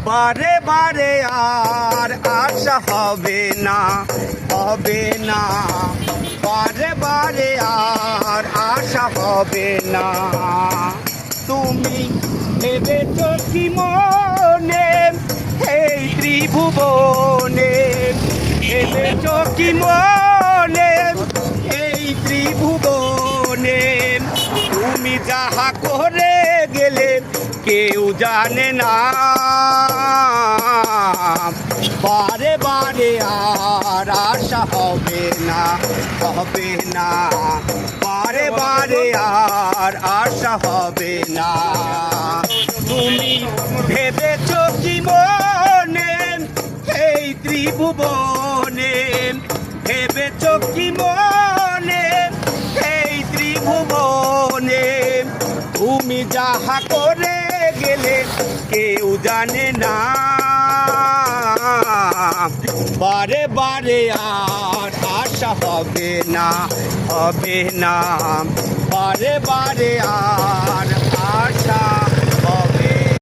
বারে বারে আর আশা হবে না, হবে না, বারে বারে আর আশা হবে না। তুমি ভেবেছ কি মনে এই ত্রিভুবনে, ভেবেছ কি মনে এই ত্রিভুবনে, তুমি যাহা করে গেলে কেউ জানে না। বারে বারে আর আশা হবে না, হবে না, বারে বারে আর আশা হবে না। তুমি ভেবেছ কি মনে এই ত্রিভুবনে, ভেবেছ কি মনে এই ত্রিভুবনে, তুমি যাহা করে গেলে কেউ জানে না। বারে বারে আর আশা হবে না, হবে না, বারে বারে আর